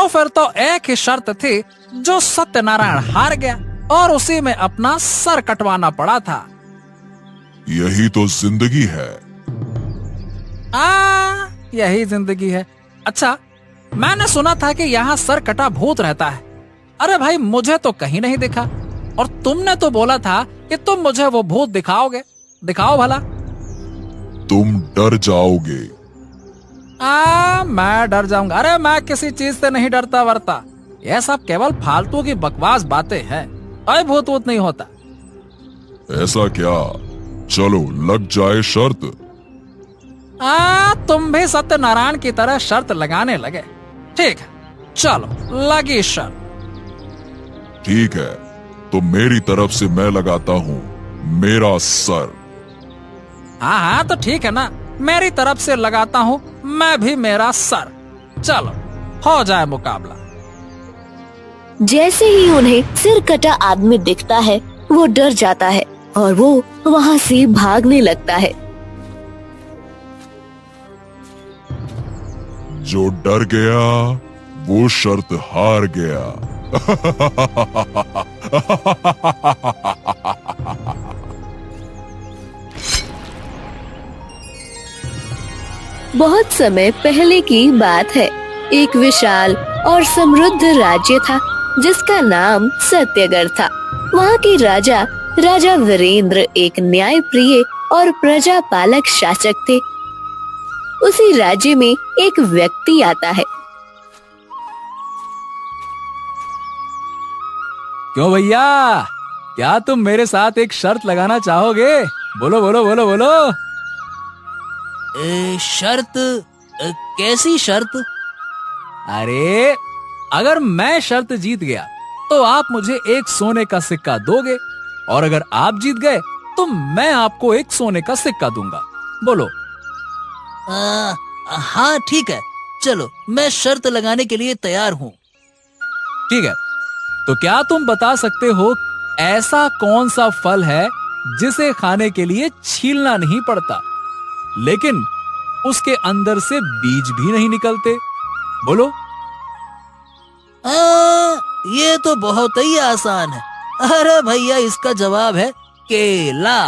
तो फिर तो एक ही शर्त थी जो सत्यनारायण हार गया और उसी में अपना सर कटवाना पड़ा था। यही तो जिंदगी है। यही जिंदगी है। अच्छा, मैंने सुना था कि यहाँ सर कटा भूत रहता है। अरे भाई, मुझे तो कहीं नहीं दिखा, और तुमने तो बोला था कि तुम मुझे वो भूत दिखाओगे। दिखाओ भला। तुम डर जाओगे। मैं डर जाऊंगा? अरे मैं किसी चीज से नहीं डरता वरता। यह सब केवल फालतू की बकवास बातें हैं। कोई भूत वूत नहीं होता। ऐसा क्या? चलो लग जाए शर्त। तुम भी सत्यनारायण की तरह शर्त लगाने लगे। ठीक है, चलो लगी शर्त। ठीक है, तो मेरी तरफ से मैं लगाता हूँ मेरा सर। हाँ तो ठीक है ना, मेरी तरफ से लगाता हूँ मैं भी मेरा सर। चलो हो जाए मुकाबला। जैसे ही उन्हें सिर कटा आदमी दिखता है वो डर जाता है और वो वहाँ से भागने लगता है। जो डर गया वो शर्त हार गया। बहुत समय पहले की बात है। एक विशाल और समृद्ध राज्य था जिसका नाम सत्यगढ़ था। वहाँ के राजा वीरेंद्र एक न्यायप्रिय और प्रजापालक शासक थे। उसी राज्य में एक व्यक्ति आता है। क्यों भैया, क्या तुम मेरे साथ एक शर्त लगाना चाहोगे? बोलो बोलो बोलो बोलो। शर्त? कैसी शर्त? अरे, अगर मैं शर्त जीत गया तो आप मुझे एक सोने का सिक्का दोगे, और अगर आप जीत गए तो मैं आपको एक सोने का सिक्का दूंगा। बोलो। हाँ ठीक है, चलो मैं शर्त लगाने के लिए तैयार हूँ। ठीक है, तो क्या तुम बता सकते हो ऐसा कौन सा फल है जिसे खाने के लिए छीलना नहीं पड़ता, लेकिन उसके अंदर से बीज भी नहीं निकलते? बोलो। ये तो बहुत ही आसान है। अरे भैया, इसका जवाब है केला।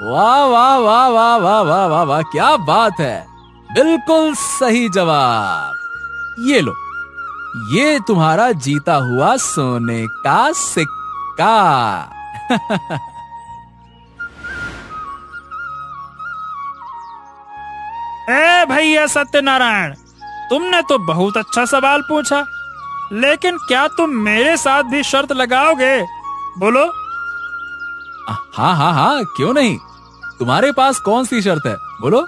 वाह वाह वाह वाह वाह वाह वाह वाह, क्या बात है, बिल्कुल सही जवाब। ये लो, ये तुम्हारा जीता हुआ सोने का सिक्का। ए भैया सत्यनारायण, तुमने तो बहुत अच्छा सवाल पूछा, लेकिन क्या तुम मेरे साथ भी शर्त लगाओगे? बोलो। हाँ हाँ हाँ, क्यों नहीं। तुम्हारे पास कौन सी शर्त है? बोलो।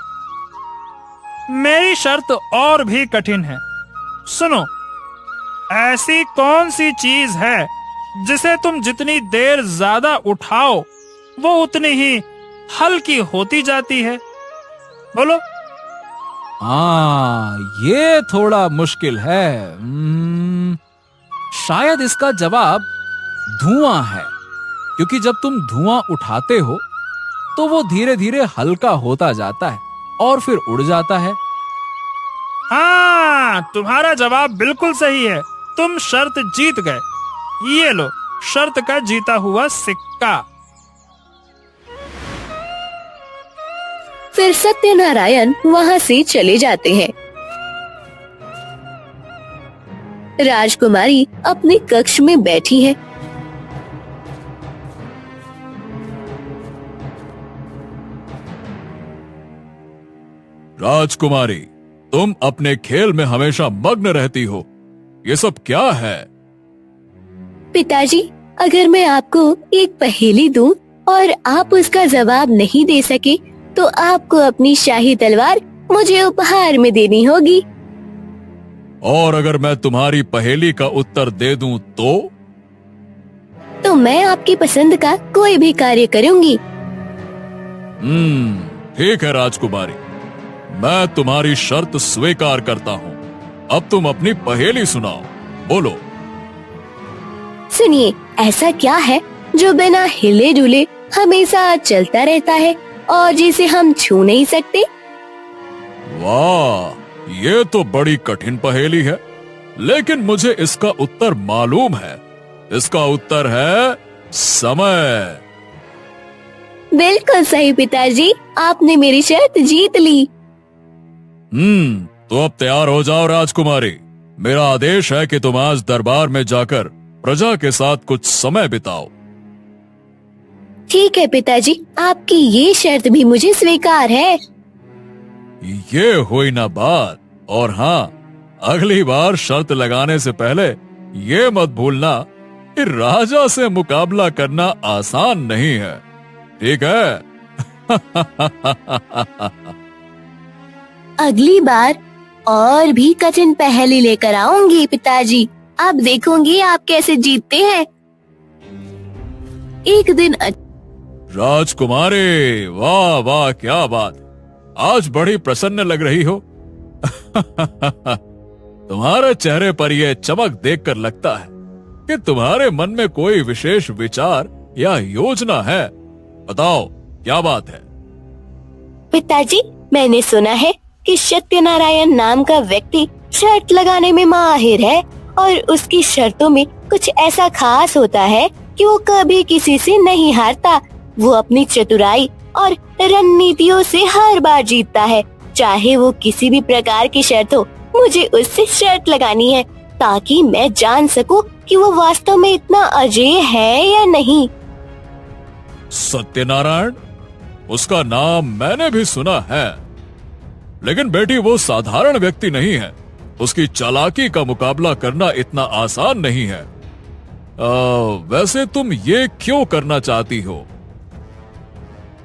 मेरी शर्त और भी कठिन है। सुनो, ऐसी कौन सी चीज है जिसे तुम जितनी देर ज्यादा उठाओ वो उतनी ही हल्की होती जाती है? बोलो। ये थोड़ा मुश्किल है। शायद इसका जवाब धुआं है, क्योंकि जब तुम धुआं उठाते हो तो वो धीरे धीरे हल्का होता जाता है और फिर उड़ जाता है। हाँ, तुम्हारा जवाब बिल्कुल सही है। तुम शर्त जीत गए। ये लो शर्त का जीता हुआ सिक्का। फिर सत्यनारायण वहाँ से चले जाते हैं। राजकुमारी अपने कक्ष में बैठी है। राजकुमारी, तुम अपने खेल में हमेशा मग्न रहती हो। ये सब क्या है? पिताजी, अगर मैं आपको एक पहेली दूं और आप उसका जवाब नहीं दे सके तो आपको अपनी शाही तलवार मुझे उपहार में देनी होगी। और अगर मैं तुम्हारी पहेली का उत्तर दे दूं तो मैं आपकी पसंद का कोई भी कार्य करूंगी। ठीक है राजकुमारी, मैं तुम्हारी शर्त स्वीकार करता हूँ। अब तुम अपनी पहेली सुनाओ। बोलो। सुनिए, ऐसा क्या है जो बिना हिले डुले हमेशा चलता रहता है और जिसे हम छू नहीं सकते? वाह, ये तो बड़ी कठिन पहेली है। लेकिन मुझे इसका उत्तर मालूम है। इसका उत्तर है समय। बिल्कुल सही पिताजी, आपने मेरी शर्त जीत ली। तो अब तैयार हो जाओ राजकुमारी। मेरा आदेश है कि तुम आज दरबार में जाकर प्रजा के साथ कुछ समय बिताओ। ठीक है पिताजी, आपकी ये शर्त भी मुझे स्वीकार है। ये हुई ना बात। और हाँ, अगली बार शर्त लगाने से पहले ये मत भूलना कि राजा से मुकाबला करना आसान नहीं है, ठीक है? अगली बार और भी कठिन पहेली लेकर आऊंगी पिताजी। आप देखूंगी आप कैसे जीतते हैं। एक दिन राजकुमारी, वाह वाह, क्या बात! आज बड़ी प्रसन्न लग रही हो। तुम्हारे चेहरे पर यह चमक देखकर लगता है कि तुम्हारे मन में कोई विशेष विचार या योजना है। बताओ, क्या बात है? पिताजी, मैंने सुना है कि सत्यनारायण नाम का व्यक्ति शर्त लगाने में माहिर है और उसकी शर्तों में कुछ ऐसा खास होता है कि वो कभी किसी से नहीं हारता। वो अपनी चतुराई और रणनीतियों से हर बार जीतता है। चाहे वो किसी भी प्रकार की शर्त हो, मुझे उससे शर्त लगानी है ताकि मैं जान सकूं कि वो वास्तव में इतना अजेय है या नहीं। सत्यनारायण, उसका नाम मैंने भी सुना है, लेकिन बेटी वो साधारण व्यक्ति नहीं है। उसकी चालाकी का मुकाबला करना इतना आसान नहीं है। वैसे तुम ये क्यों करना चाहती हो?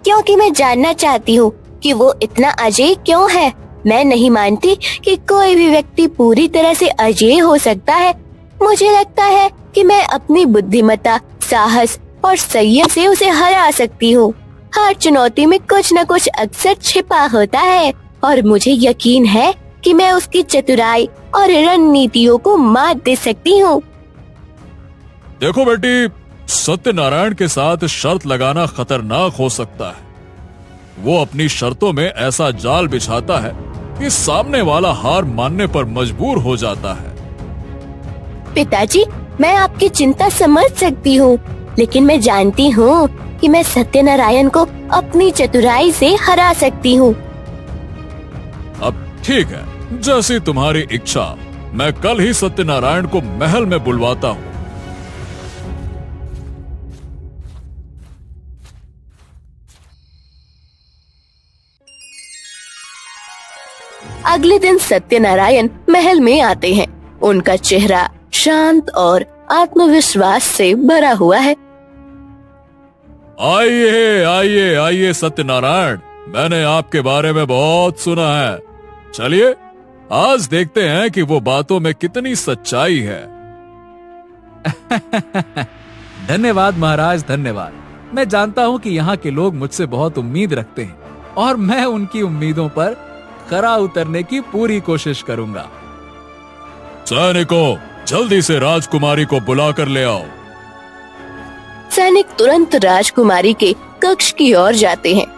क्योंकि मैं जानना चाहती हूँ कि वो इतना अजेय क्यों है। मैं नहीं मानती कि कोई भी व्यक्ति पूरी तरह से अजेय हो सकता है। मुझे लगता है कि मैं अपनी बुद्धिमत्ता, साहस और संयम से उसे हरा सकती हूँ। हर चुनौती में कुछ न कुछ अक्सर छिपा होता है और मुझे यकीन है कि मैं उसकी चतुराई और रणनीतियों को मात दे सकती हूँ। देखो बेटी, सत्यनारायण के साथ शर्त लगाना खतरनाक हो सकता है। वो अपनी शर्तों में ऐसा जाल बिछाता है कि सामने वाला हार मानने पर मजबूर हो जाता है। पिताजी, मैं आपकी चिंता समझ सकती हूँ, लेकिन मैं जानती हूँ कि मैं सत्यनारायण को अपनी चतुराई से हरा सकती हूँ। अब ठीक है, जैसी तुम्हारी इच्छा। मैं कल ही सत्यनारायण को महल में बुलवाता हूँ। अगले दिन सत्यनारायण महल में आते हैं। उनका चेहरा शांत और आत्मविश्वास से भरा हुआ है। आइए आइए आइए सत्यनारायण, मैंने आपके बारे में बहुत सुना है। चलिए आज देखते हैं कि वो बातों में कितनी सच्चाई है। धन्यवाद महाराज, धन्यवाद। मैं जानता हूँ कि यहाँ के लोग मुझसे बहुत उम्मीद रखते हैं और मैं उनकी उम्मीदों पर खरा उतरने की पूरी कोशिश करूंगा। सैनिकों, जल्दी से राजकुमारी को बुला कर ले आओ। सैनिक तुरंत राजकुमारी के कक्ष की ओर जाते हैं।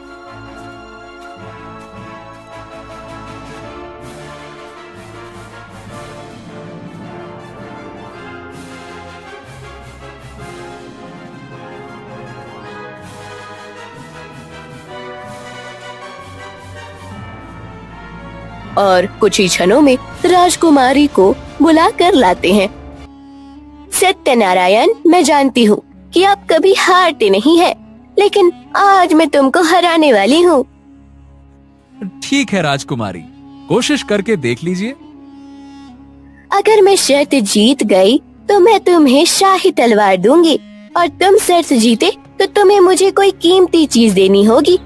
और कुछ ही क्षणों में राजकुमारी को बुला कर लाते हैं। सत्यनारायण, मैं जानती हूँ कि आप कभी हारते नहीं हैं, लेकिन आज मैं तुमको हराने वाली हूँ। ठीक है राजकुमारी, कोशिश करके देख लीजिए। अगर मैं शर्त जीत गई तो मैं तुम्हें शाही तलवार दूंगी और तुम शर्त जीते तो तुम्हें मुझे कोई कीमती चीज देनी होगी।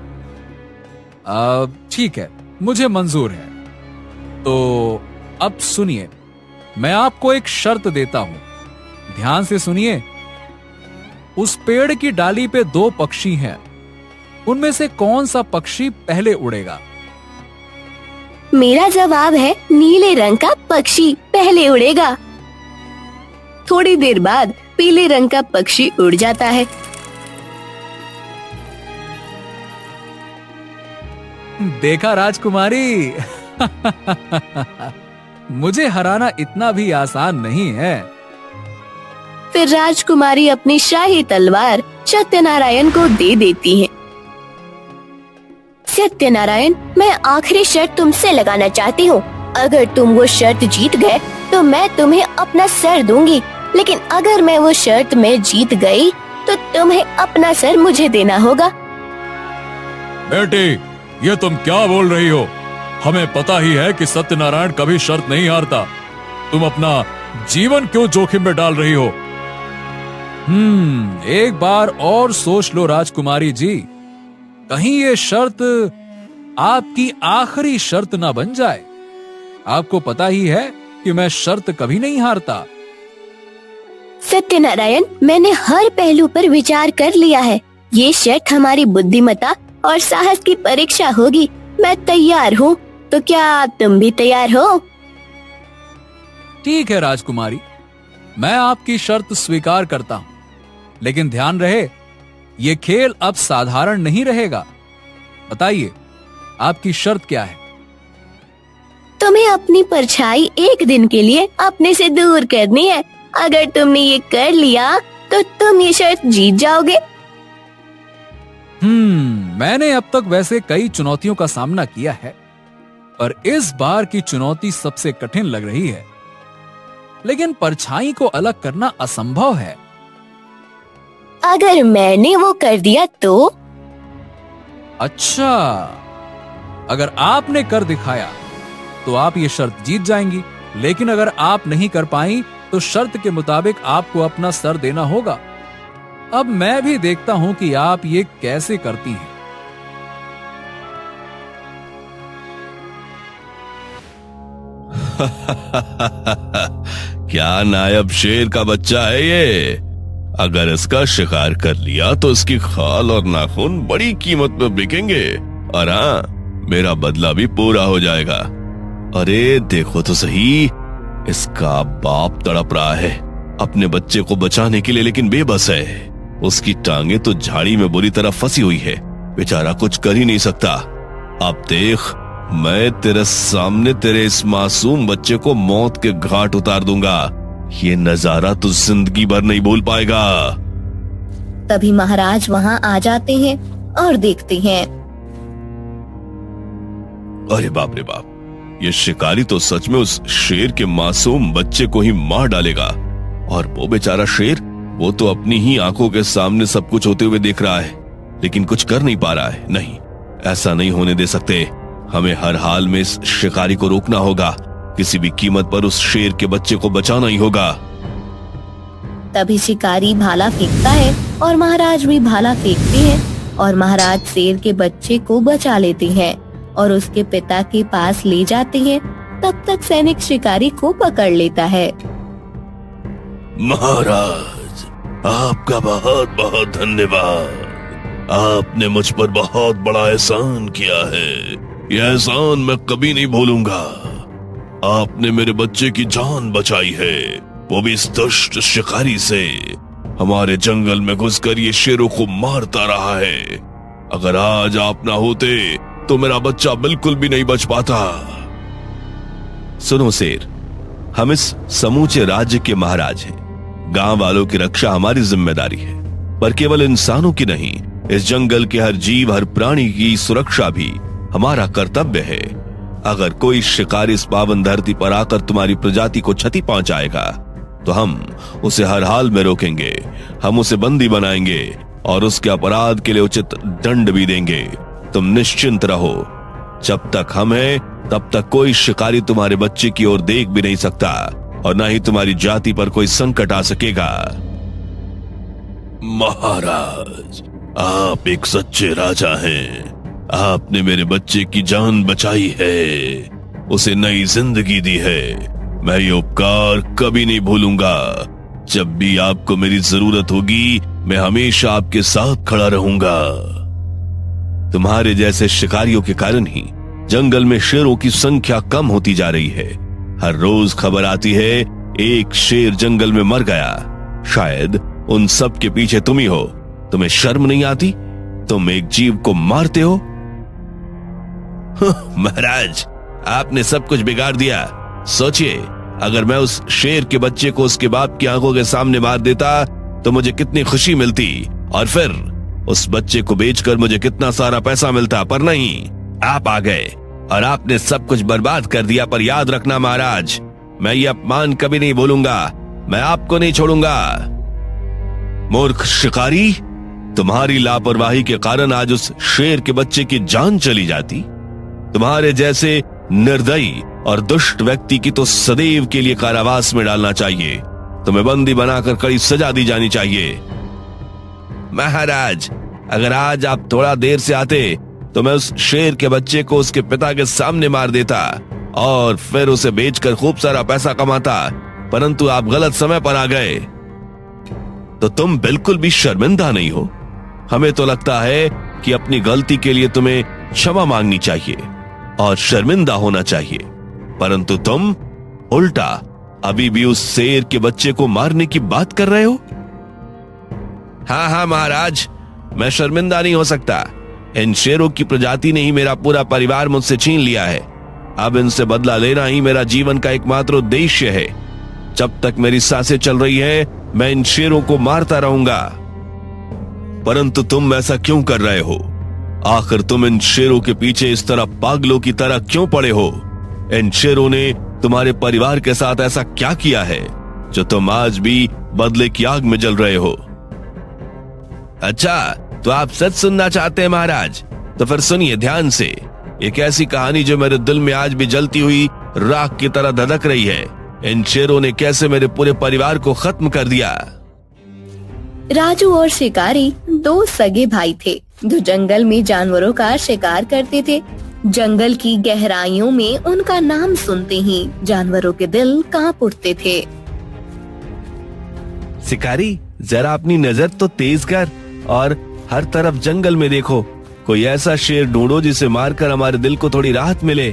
ठीक है, मुझे मंजूर है। तो अब सुनिए, मैं आपको एक शर्त देता हूं, ध्यान से सुनिए। उस पेड़ की डाली पे 2 पक्षी हैं, उनमें से कौन सा पक्षी पहले उड़ेगा? मेरा जवाब है नीले रंग का पक्षी पहले उड़ेगा। थोड़ी देर बाद पीले रंग का पक्षी उड़ जाता है। देखा राजकुमारी, मुझे हराना इतना भी आसान नहीं है। फिर राजकुमारी अपनी शाही तलवार सत्यनारायण को दे देती है। सत्यनारायण, मैं आखिरी शर्त तुमसे लगाना चाहती हूँ। अगर तुम वो शर्त जीत गए तो मैं तुम्हें अपना सर दूंगी, लेकिन अगर मैं वो शर्त में जीत गई तो तुम्हें अपना सर मुझे देना होगा। बेटी, ये तुम क्या बोल रही हो? हमें पता ही है कि सत्यनारायण कभी शर्त नहीं हारता। तुम अपना जीवन क्यों जोखिम में डाल रही हो? एक बार और सोच लो राजकुमारी जी, कहीं ये शर्त आपकी आखिरी शर्त ना बन जाए। आपको पता ही है कि मैं शर्त कभी नहीं हारता। सत्यनारायण, मैंने हर पहलू पर विचार कर लिया है। ये शर्त हमारी बुद्धिमत्ता और साहस की परीक्षा होगी। मैं तैयार हूँ, तो क्या तुम भी तैयार हो? ठीक है राजकुमारी, मैं आपकी शर्त स्वीकार करता हूं, लेकिन ध्यान रहे ये खेल अब साधारण नहीं रहेगा। बताइए, आपकी शर्त क्या है? तुम्हें अपनी परछाई एक दिन के लिए अपने से दूर करनी है। अगर तुमने ये कर लिया तो तुम ये शर्त जीत जाओगे। मैंने अब तक वैसे कई चुनौतियों का सामना किया है, पर इस बार की चुनौती सबसे कठिन लग रही है। लेकिन परछाई को अलग करना असंभव है। अगर मैंने वो कर दिया तो? अच्छा, अगर आपने कर दिखाया तो आप ये शर्त जीत जाएंगी, लेकिन अगर आप नहीं कर पाई तो शर्त के मुताबिक आपको अपना सर देना होगा। अब मैं भी देखता हूं कि आप ये कैसे करती हैं। क्या नायब शेर का बच्चा है ये? अगर इसका शिकार कर लिया तो इसकी खाल और नाखून बड़ी कीमत में बिकेंगे, और हाँ, मेरा बदला भी पूरा हो जाएगा। अरे देखो तो सही, इसका बाप तड़प रहा है अपने बच्चे को बचाने के लिए, लेकिन बेबस है। उसकी टांगे तो झाड़ी में बुरी तरह फंसी हुई है, बेचारा कुछ कर ही नहीं सकता। अब देख, मैं तेरे सामने तेरे इस मासूम बच्चे को मौत के घाट उतार दूंगा। ये नजारा तो जिंदगी भर नहीं भूल पाएगा। तभी महाराज वहाँ आ जाते हैं और देखते हैं। अरे बाप रे बाप, ये शिकारी तो सच में उस शेर के मासूम बच्चे को ही मार डालेगा। और वो बेचारा शेर, वो तो अपनी ही आंखों के सामने सब कुछ होते हुए देख रहा है, लेकिन कुछ कर नहीं पा रहा है। नहीं, ऐसा नहीं होने दे सकते। हमें हर हाल में इस शिकारी को रोकना होगा। किसी भी कीमत पर उस शेर के बच्चे को बचाना ही होगा। तभी शिकारी भाला फेंकता है और महाराज भी भाला फेंकते हैं, और महाराज शेर के बच्चे को बचा लेते हैं और उसके पिता के पास ले जाते हैं। तब तक सैनिक शिकारी को पकड़ लेता है। महाराज, आपका बहुत बहुत धन्यवाद। आपने मुझ पर बहुत बड़ा एहसान किया है। यह एहसान मैं कभी नहीं भूलूंगा। आपने मेरे बच्चे की जान बचाई है, वो भी इस दुष्ट शिकारी से। हमारे जंगल में घुसकर ये शेरों को मारता रहा है। अगर आज आप ना होते तो मेरा बच्चा बिल्कुल भी नहीं बच पाता। सुनो शेर, हम इस समूचे राज्य के महाराज हैं। गांव वालों की रक्षा हमारी जिम्मेदारी है, पर केवल इंसानों की नहीं, इस जंगल के हर जीव, हर प्राणी की सुरक्षा भी हमारा कर्तव्य है। अगर कोई शिकारी इस पावन धरती पर आकर तुम्हारी प्रजाति को क्षति पहुंचाएगा तो हम उसे हर हाल में रोकेंगे। हम उसे बंदी बनाएंगे और उसके अपराध के लिए उचित दंड भी देंगे। तुम निश्चिंत रहो। जब तक हम हैं, तब तक कोई शिकारी तुम्हारे बच्चे की ओर देख भी नहीं सकता, और न ही तुम्हारी जाति पर कोई संकट आ सकेगा। महाराज, आप एक सच्चे राजा हैं। आपने मेरे बच्चे की जान बचाई है, उसे नई जिंदगी दी है। मैं ये उपकार कभी नहीं भूलूंगा। जब भी आपको मेरी जरूरत होगी, मैं हमेशा आपके साथ खड़ा रहूंगा। तुम्हारे जैसे शिकारियों के कारण ही जंगल में शेरों की संख्या कम होती जा रही है। हर रोज खबर आती है एक शेर जंगल में मर गया। शायद उन सब के पीछे तुम ही हो। तुम्हें शर्म नहीं आती? तुम एक जीव को मारते हो। महाराज, आपने सब कुछ बिगाड़ दिया। सोचिए, अगर मैं उस शेर के बच्चे को उसके बाप की आंखों के सामने मार देता तो मुझे कितनी खुशी मिलती, और फिर उस बच्चे को बेचकर मुझे कितना सारा पैसा मिलता। पर नहीं, आप आ गए और आपने सब कुछ बर्बाद कर दिया। पर याद रखना महाराज, मैं ये अपमान कभी नहीं भूलूंगा, मैं आपको नहीं छोड़ूंगा। मूर्ख शिकारी, तुम्हारी लापरवाही के कारण आज उस शेर के बच्चे की जान चली जाती। तुम्हारे जैसे निर्दयी और दुष्ट व्यक्ति की तो सदैव के लिए कारावास में डालना चाहिए। तुम्हें बंदी बनाकर कड़ी सजा दी जानी चाहिए। महाराज, अगर आज आप थोड़ा देर से आते तो मैं उस शेर के बच्चे को उसके पिता के सामने मार देता और फिर उसे बेचकर खूब सारा पैसा कमाता, परंतु आप गलत समय पर आ गए। तो तुम बिल्कुल भी शर्मिंदा नहीं हो। हमें तो लगता है कि अपनी गलती के लिए तुम्हें क्षमा मांगनी चाहिए और शर्मिंदा होना चाहिए, परंतु तुम उल्टा अभी भी उस शेर के बच्चे को मारने की बात कर रहे हो। हाँ महाराज, मैं शर्मिंदा नहीं हो सकता। इन शेरों की प्रजाति ने ही मेरा पूरा परिवार मुझसे छीन लिया है। अब इनसे बदला लेना ही मेरा जीवन का एकमात्र उद्देश्य है। जब तक मेरी सांसें चल रही है, मैं इन शेरों को मारता रहूंगा। परंतु तुम ऐसा क्यों कर रहे हो? आखिर तुम इन शेरों के पीछे इस तरह पागलों की तरह क्यों पड़े हो? इन शेरों ने तुम्हारे परिवार के साथ ऐसा क्या किया है जो तुम आज भी बदले की आग में जल रहे हो? अच्छा, तो आप सच सुनना चाहते हैं महाराज? तो फिर सुनिए ध्यान से। एक ऐसी कहानी जो मेरे दिल में आज भी जलती हुई राख की तरह धधक रही है। इन शेरों ने कैसे मेरे पूरे परिवार को खत्म कर दिया। राजू और शिकारी दो सगे भाई थे जो जंगल में जानवरों का शिकार करते थे। जंगल की गहराइयों में उनका नाम सुनते ही जानवरों के दिल कांप उठते थे। शिकारी, जरा अपनी नजर तो तेज कर और हर तरफ जंगल में देखो। कोई ऐसा शेर ढूंढो जिसे मारकर हमारे दिल को थोड़ी राहत मिले।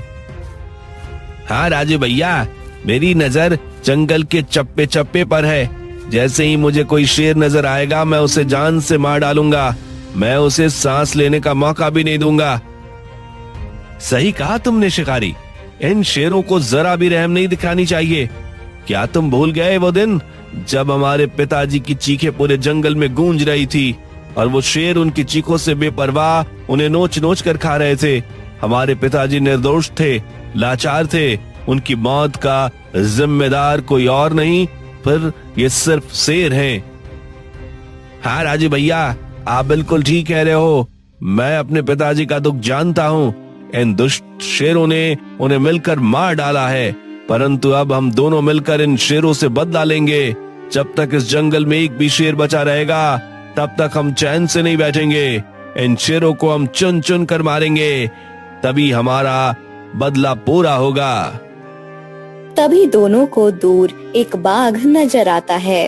हाँ राजू भैया, मेरी नजर जंगल के चप्पे चप्पे पर है। जैसे ही मुझे कोई शेर नजर आएगा, मैं उसे जान से मार डालूंगा। मैं उसे सांस लेने का मौका भी नहीं दूंगा। सही कहा तुमने शिकारी, इन शेरों को जरा भी रहम नहीं दिखानी चाहिए। क्या तुम भूल गए वो दिन जब हमारे पिताजी की चीखें पूरे जंगल में गूंज रही थी और वो शेर उनकी चीखों से बेपरवाह उन्हें नोच नोच कर खा रहे थे? हमारे पिताजी निर्दोष थे, लाचार थे। उनकी मौत का जिम्मेदार कोई और नहीं, फिर ये सिर्फ शेर हैं। हाँ राजू भैया, आप बिल्कुल ठीक कह रहे हो। मैं अपने पिताजी का दुख जानता हूँ। इन दुष्ट शेरों ने उन्हें मिलकर मार डाला है, परंतु अब हम दोनों मिलकर इन शेरों से बदला लेंगे। जब तक इस जंगल में एक भी शेर बचा रहेगा, तब तक हम चैन से नहीं बैठेंगे। इन शेरों को हम चुन चुन कर मारेंगे, तभी हमारा बदला पूरा होगा। तभी दोनों को दूर एक बाघ नजर आता है।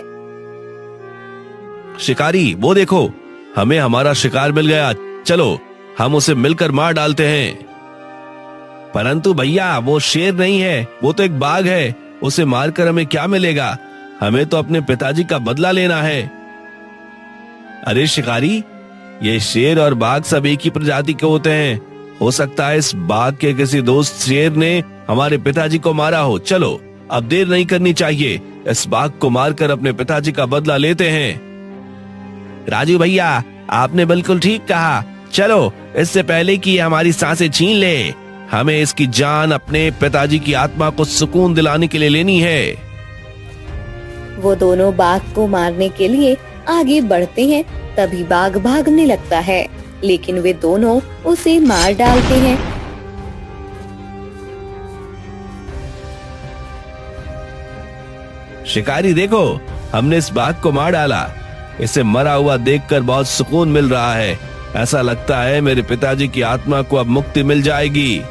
शिकारी, वो देखो, हमें हमारा शिकार मिल गया। चलो हम उसे मिलकर मार डालते हैं। परंतु भैया, वो शेर नहीं है, वो तो एक बाघ है। उसे मारकर हमें क्या मिलेगा? हमें तो अपने पिताजी का बदला लेना है। अरे शिकारी, ये शेर और बाघ सब एक ही प्रजाति के होते हैं। हो सकता है इस बाघ के किसी दोस्त शेर ने हमारे पिताजी को मारा हो। चलो अब देर नहीं करनी चाहिए, इस बाघ को मारकर अपने पिताजी का बदला लेते हैं। राजू भैया, आपने बिल्कुल ठीक कहा। चलो, इससे पहले कि हमारी सांसें छीन ले, हमें इसकी जान अपने पिताजी की आत्मा को सुकून दिलाने के लिए लेनी है। वो दोनों बाघ को मारने के लिए आगे बढ़ते हैं। तभी बाघ भागने लगता है, लेकिन वे दोनों उसे मार डालते हैं। शिकारी देखो, हमने इस बाघ को मार डाला। इसे मरा हुआ देखकर बहुत सुकून मिल रहा है। ऐसा लगता है मेरे पिताजी की आत्मा को अब मुक्ति मिल जाएगी।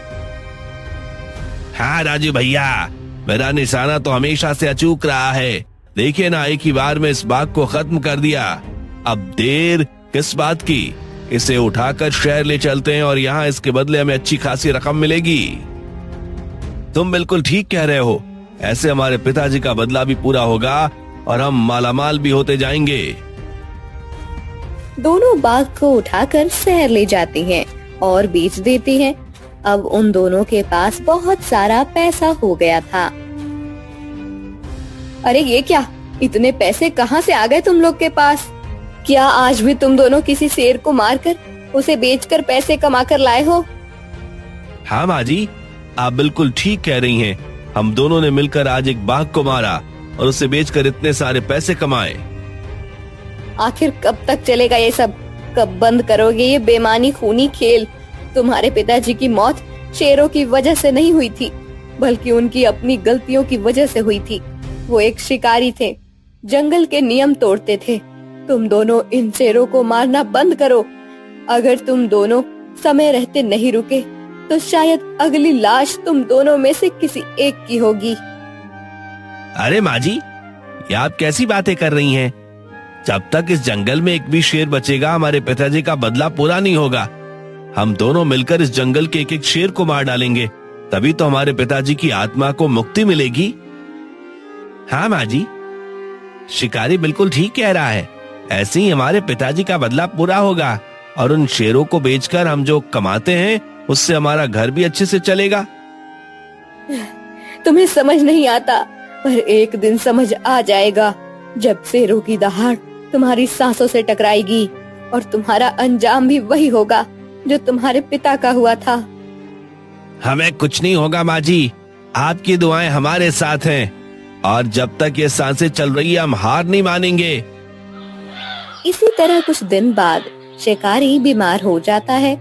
हाँ राजू भैया, मेरा निशाना तो हमेशा से अचूक रहा है। देखिए ना, एक ही बार में इस बाघ को खत्म कर दिया। अब देर किस बात की? इसे उठाकर शहर ले चलते हैं और यहाँ इसके बदले हमें अच्छी खासी रकम मिलेगी। तुम बिल्कुल ठीक कह रहे हो। ऐसे हमारे पिताजी का बदला भी पूरा होगा और हम मालामाल भी होते जाएंगे। दोनों बाघ को उठाकर शहर ले जाते हैं और बेच देते हैं। अब उन दोनों के पास बहुत सारा पैसा हो गया था। अरे ये क्या, इतने पैसे कहाँ से आ गए तुम लोग के पास? क्या आज भी तुम दोनों किसी शेर को मारकर उसे बेचकर पैसे कमा कर लाए हो? हाँ माँ जी, आप बिल्कुल ठीक कह रही हैं। हम दोनों ने मिलकर आज एक बाघ को मारा और उसे बेचकर इतने सारे पैसे कमाए। आखिर कब तक चलेगा ये सब? कब बंद करोगे ये बेमानी खूनी खेल? तुम्हारे पिताजी की मौत शेरों की वजह से नहीं हुई थी, बल्कि उनकी अपनी गलतियों की वजह से हुई थी। वो एक शिकारी थे, जंगल के नियम तोड़ते थे। तुम दोनों इन शेरों को मारना बंद करो। अगर तुम दोनों समय रहते नहीं रुके तो शायद अगली लाश तुम दोनों में से किसी एक की होगी। अरे माँ जी, ये आप कैसी बातें कर रही हैं? जब तक इस जंगल में एक भी शेर बचेगा, हमारे पिताजी का बदला पूरा नहीं होगा। हम दोनों मिलकर इस जंगल के एक एक शेर को मार डालेंगे, तभी तो हमारे पिताजी की आत्मा को मुक्ति मिलेगी। हाँ माँ जी, शिकारी बिल्कुल ठीक कह रहा है। ऐसे ही हमारे पिताजी का बदला पूरा होगा और उन शेरों को बेचकर हम जो कमाते हैं उससे हमारा घर भी अच्छे से चलेगा। तुम्हें समझ नहीं आता, पर एक दिन समझ आ जाएगा, जब शेरों की दहाड़ तुम्हारी सांसों से टकराएगी और तुम्हारा अंजाम भी वही होगा जो तुम्हारे पिता का हुआ था। हमें कुछ नहीं होगा माँ जी, आपकी दुआएं हमारे साथ हैं और जब तक ये सांसें चल रही है हम हार नहीं मानेंगे। इसी तरह कुछ दिन बाद शिकारी बीमार हो जाता है।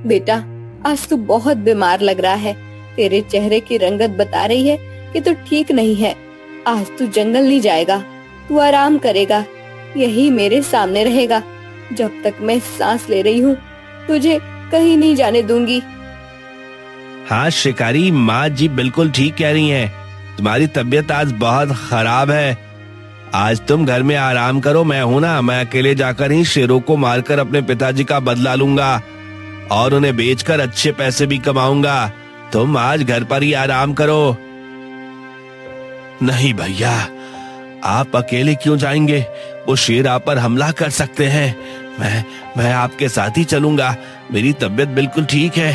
बेटा, आज तू बहुत बीमार लग रहा है। तेरे चेहरे की रंगत बता रही है कि तू ठीक नहीं है। आज तू जंगल नहीं जाएगा, तू आराम करेगा, यही मेरे सामने रहेगा। जब तक मैं सांस ले रही हूँ तुझे कहीं नहीं जाने दूंगी। हाँ शिकारी, माँ जी बिल्कुल ठीक कह रही हैं। तुम्हारी तबीयत आज बहुत खराब है। आज तुम घर में आराम करो, मैं हूं ना, मैं अकेले जाकर ही शेरों को मारकर अपने पिताजी का बदला लूंगा और उन्हें बेचकर अच्छे पैसे भी कमाऊंगा। तुम आज घर पर ही आराम करो। नहीं भैया, आप अकेले क्यों जाएंगे? वो शेर आप पर हमला कर सकते हैं। मैं आपके साथ ही चलूंगा, मेरी तबीयत बिल्कुल ठीक है।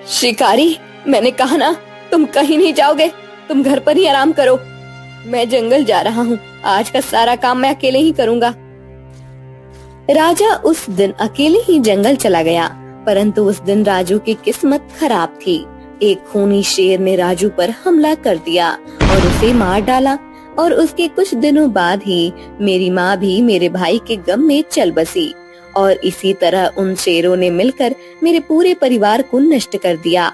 शिकारी, मैंने कहा ना, तुम कहीं नहीं जाओगे, तुम घर पर ही आराम करो। मैं जंगल जा रहा हूँ, आज का सारा काम मैं अकेले ही करूँगा। राजा उस दिन अकेले ही जंगल चला गया, परंतु उस दिन राजू की किस्मत खराब थी। एक खूनी शेर ने राजू पर हमला कर दिया और उसे मार डाला और उसके कुछ दिनों बाद ही मेरी माँ भी मेरे भाई के गम में चल बसी और इसी तरह उन शेरों ने मिलकर मेरे पूरे परिवार को नष्ट कर दिया।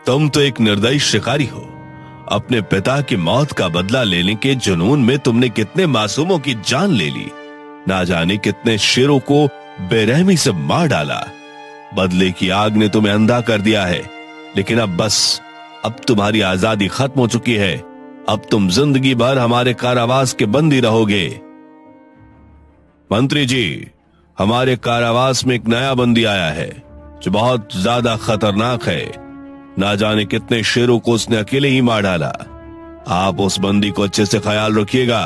तुम तो एक निर्दयी शिकारी हो। अपने पिता की मौत का बदला लेने के जुनून में तुमने कितने मासूमों की जान ले ली, ना जाने कितने शेरों को बेरहमी से मार डाला। बदले की आग ने तुम्हें अंधा कर दिया है, लेकिन अब बस, अब तुम्हारी आजादी खत्म हो चुकी है। अब तुम जिंदगी भर हमारे कारावास के बंदी रहोगे। मंत्री जी, हमारे कारावास में एक नया बंदी आया है जो बहुत ज्यादा खतरनाक है। ना जाने कितने शेरों को उसने अकेले ही मार डाला। आप उस बंदी को अच्छे से ख्याल रखिएगा,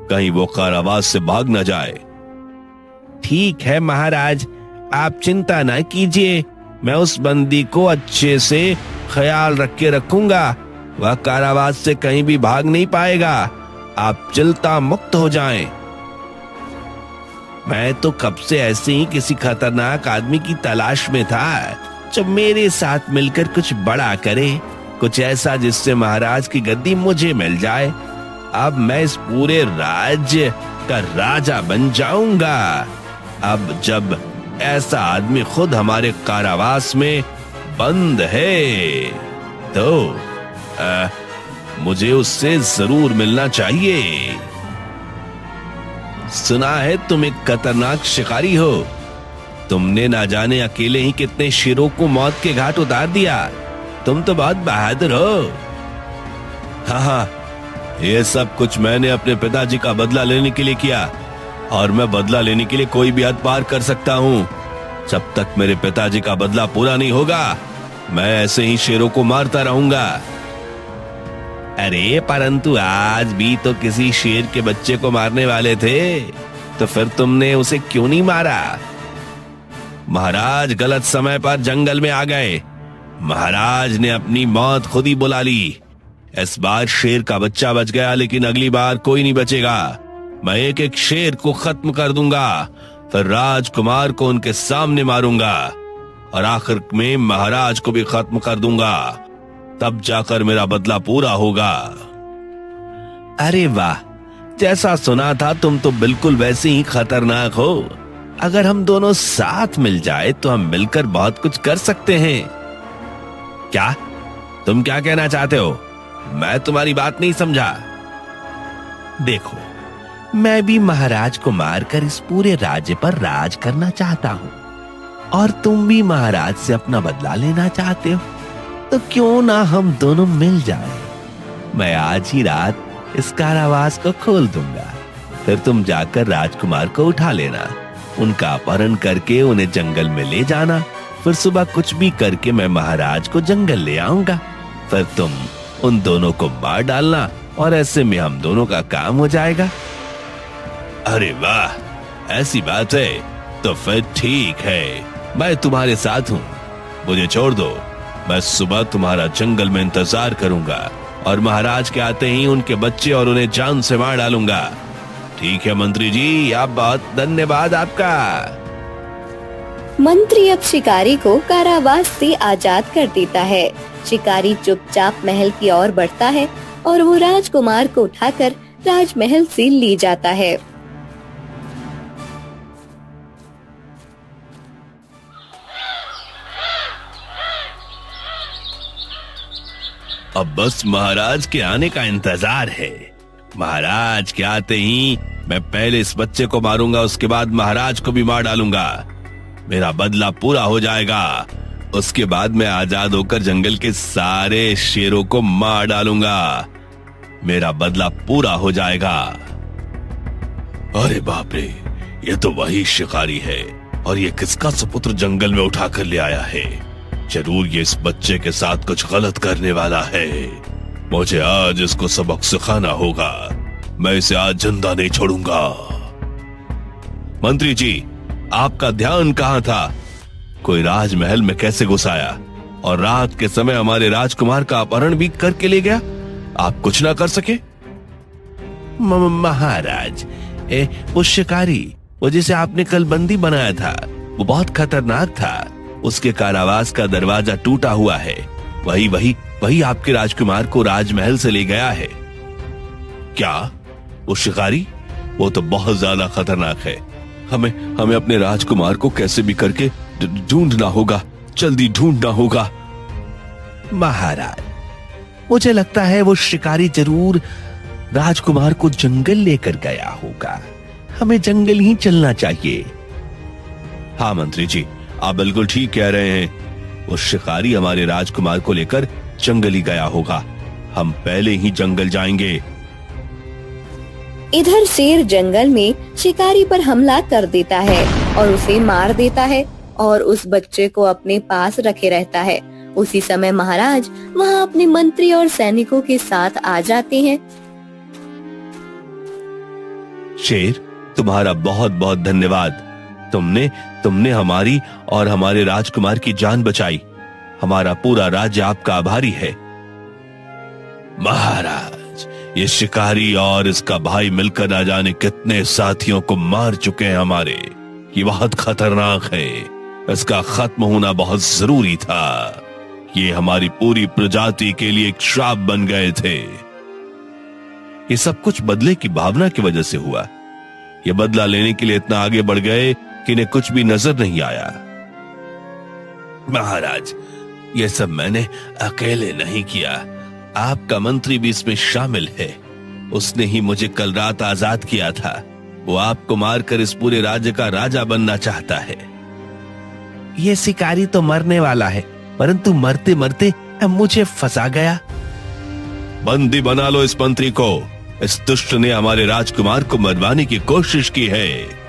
कहीं वो कारावास से भाग न जाए। ठीक है महाराज, आप चिंता न कीजिए, मैं उस बंदी को अच्छे से ख्याल रख के रखूंगा। वह कारावास से कहीं भी भाग नहीं पाएगा। आप चिंता मुक्त हो जाएं। मैं तो कब से ऐसे ही किसी खतरनाक आदमी की तलाश में था जो मेरे साथ मिलकर कुछ बड़ा करे, कुछ ऐसा जिससे महाराज की गद्दी मुझे मिल जाए। अब मैं इस पूरे राज्य का राजा बन जाऊंगा। अब जब ऐसा आदमी खुद हमारे कारावास में बंद है तो मुझे उससे जरूर मिलना चाहिए। सुना है तुम एक खतरनाक शिकारी हो। तुमने ना जाने अकेले ही कितने शेरों को मौत के घाट उतार दिया। तुम तो बहुत बहादुर हो। हाँ, ये सब कुछ मैंने अपने पिताजी का बदला लेने के लिए किया और मैं बदला लेने के लिए कोई भी हद पार कर सकता हूँ। जब तक मेरे पिताजी का बदला पूरा नहीं होगा, मैं ऐसे ही शेरों को मारता रहूंगा। अरे परंतु आज भी तो किसी शेर के बच्चे को मारने वाले थे, तो फिर तुमने उसे क्यों नहीं मारा? महाराज गलत समय पर जंगल में आ गए। महाराज ने अपनी मौत खुद ही बुला ली। इस बार शेर का बच्चा बच गया, लेकिन अगली बार कोई नहीं बचेगा। मैं एक एक शेर को खत्म कर दूंगा, फिर राजकुमार को उनके सामने मारूंगा और आखिर में महाराज को भी खत्म कर दूंगा। तब जाकर मेरा बदला पूरा होगा। अरे वाह, जैसा सुना था तुम तो बिल्कुल वैसे ही खतरनाक हो। अगर हम दोनों साथ मिल जाए तो हम मिलकर बहुत कुछ कर सकते हैं। क्या तुम क्या कहना चाहते हो? मैं तुम्हारी बात नहीं समझा। देखो, मैं भी महाराज को मारकर इस पूरे राज्य पर राज करना चाहता हूँ और तुम भी महाराज से अपना बदला लेना चाहते हो, तो क्यों ना हम दोनों मिल जाएं। मैं आज ही रात इस कारावास को खोल दूंगा, फिर तुम जाकर राजकुमार को उठा लेना, उनका अपहरण करके उन्हें जंगल में ले जाना, फिर सुबह कुछ भी करके मैं महाराज को जंगल ले आऊंगा, फिर तुम उन दोनों को मार डालना और ऐसे में हम दोनों का काम हो जाएगा। अरे वाह, ऐसी बात है तो फिर ठीक है, मैं तुम्हारे साथ हूँ। मुझे छोड़ दो, मैं सुबह तुम्हारा जंगल में इंतजार करूंगा और महाराज के आते ही उनके बच्चे और उन्हें जान से मार डालूंगा। ठीक है मंत्री जी, आप बहुत धन्यवाद आपका। मंत्री अब शिकारी को कारावास से आजाद कर देता है। शिकारी चुपचाप महल की ओर बढ़ता है और वो राजकुमार को उठाकर राजमहल से ले जाता है। अब बस महाराज के आने का इंतजार है। महाराज के आते ही मैं पहले इस बच्चे को मारूंगा, उसके बाद महाराज को भी मार डालूंगा। मेरा बदला पूरा हो जाएगा। उसके बाद मैं आजाद होकर जंगल के सारे शेरों को मार डालूंगा। मेरा बदला पूरा हो जाएगा। अरे बाप रे, ये तो वही शिकारी है और ये किसका सुपुत्र जंगल में उठा कर ले आया है। जरूर ये इस बच्चे के साथ कुछ गलत करने वाला है। मुझे आज इसको सबक सिखाना होगा। मैं इसे आज जिंदा नहीं छोड़ूंगा। मंत्री जी, आपका ध्यान कहां था? कोई राजमहल में कैसे घुस आया और रात के समय हमारे राजकुमार का अपहरण भी करके ले गया? आप कुछ ना कर सके? महाराज, वो शिकारी, वो जिसे आपने कल बंदी बनाया था, वो बहुत खतरनाक था। उसके कारावास का दरवाजा टूटा हुआ है। वही आपके राजकुमार को राजमहल से ले गया है। क्या वो शिकारी? वो तो बहुत ज्यादा खतरनाक है। हमें अपने राजकुमार को कैसे भी करके ढूंढना होगा, जल्दी ढूंढना होगा। महाराज, मुझे लगता है वो शिकारी जरूर राजकुमार को जंगल लेकर गया होगा। हमें जंगल ही चलना चाहिए। हाँ मंत्री जी, आप बिल्कुल ठीक कह रहे हैं। वो शिकारी हमारे राजकुमार को लेकर जंगल ही गया होगा। हम पहले ही जंगल जाएंगे। इधर शेर जंगल में शिकारी पर हमला कर देता है और उसे मार देता है और उस बच्चे को अपने पास रखे रहता है। उसी समय महाराज वहाँ अपने मंत्री और सैनिकों के साथ आ जाते हैं। शेर, तुम्हारा बहुत बहुत धन्यवाद। तुमने हमारी और हमारे राजकुमार की जान बचाई। हमारा पूरा राज्य आपका आभारी है। महाराज, ये शिकारी और इसका भाई मिलकर ना जाने कितने साथियों को मार चुके हैं हमारे। ये बहुत खतरनाक है। इसका खत्म होना बहुत जरूरी था। ये हमारी पूरी प्रजाति के लिए एक श्राप बन गए थे। ये सब कुछ बदले की भावना की वजह से हुआ। ये बदला लेने के लिए इतना आगे बढ़ गए कि इन्हें कुछ भी नजर नहीं आया। महाराज, ये सब मैंने अकेले नहीं किया। आपका मंत्री भी इसमें शामिल है। उसने ही मुझे कल रात आजाद किया था। वो आपको मारकर इस पूरे राज्य का राजा बनना चाहता है। ये शिकारी तो मरने वाला है, परंतु मरते मरते मुझे फंसा गया। बंदी बना लो इस मंत्री को। इस दुष्ट ने हमारे राजकुमार को मरवाने की कोशिश की है।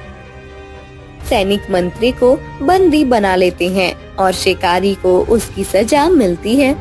सैनिक मंत्री को बंदी बना लेते हैं और शिकारी को उसकी सजा मिलती है।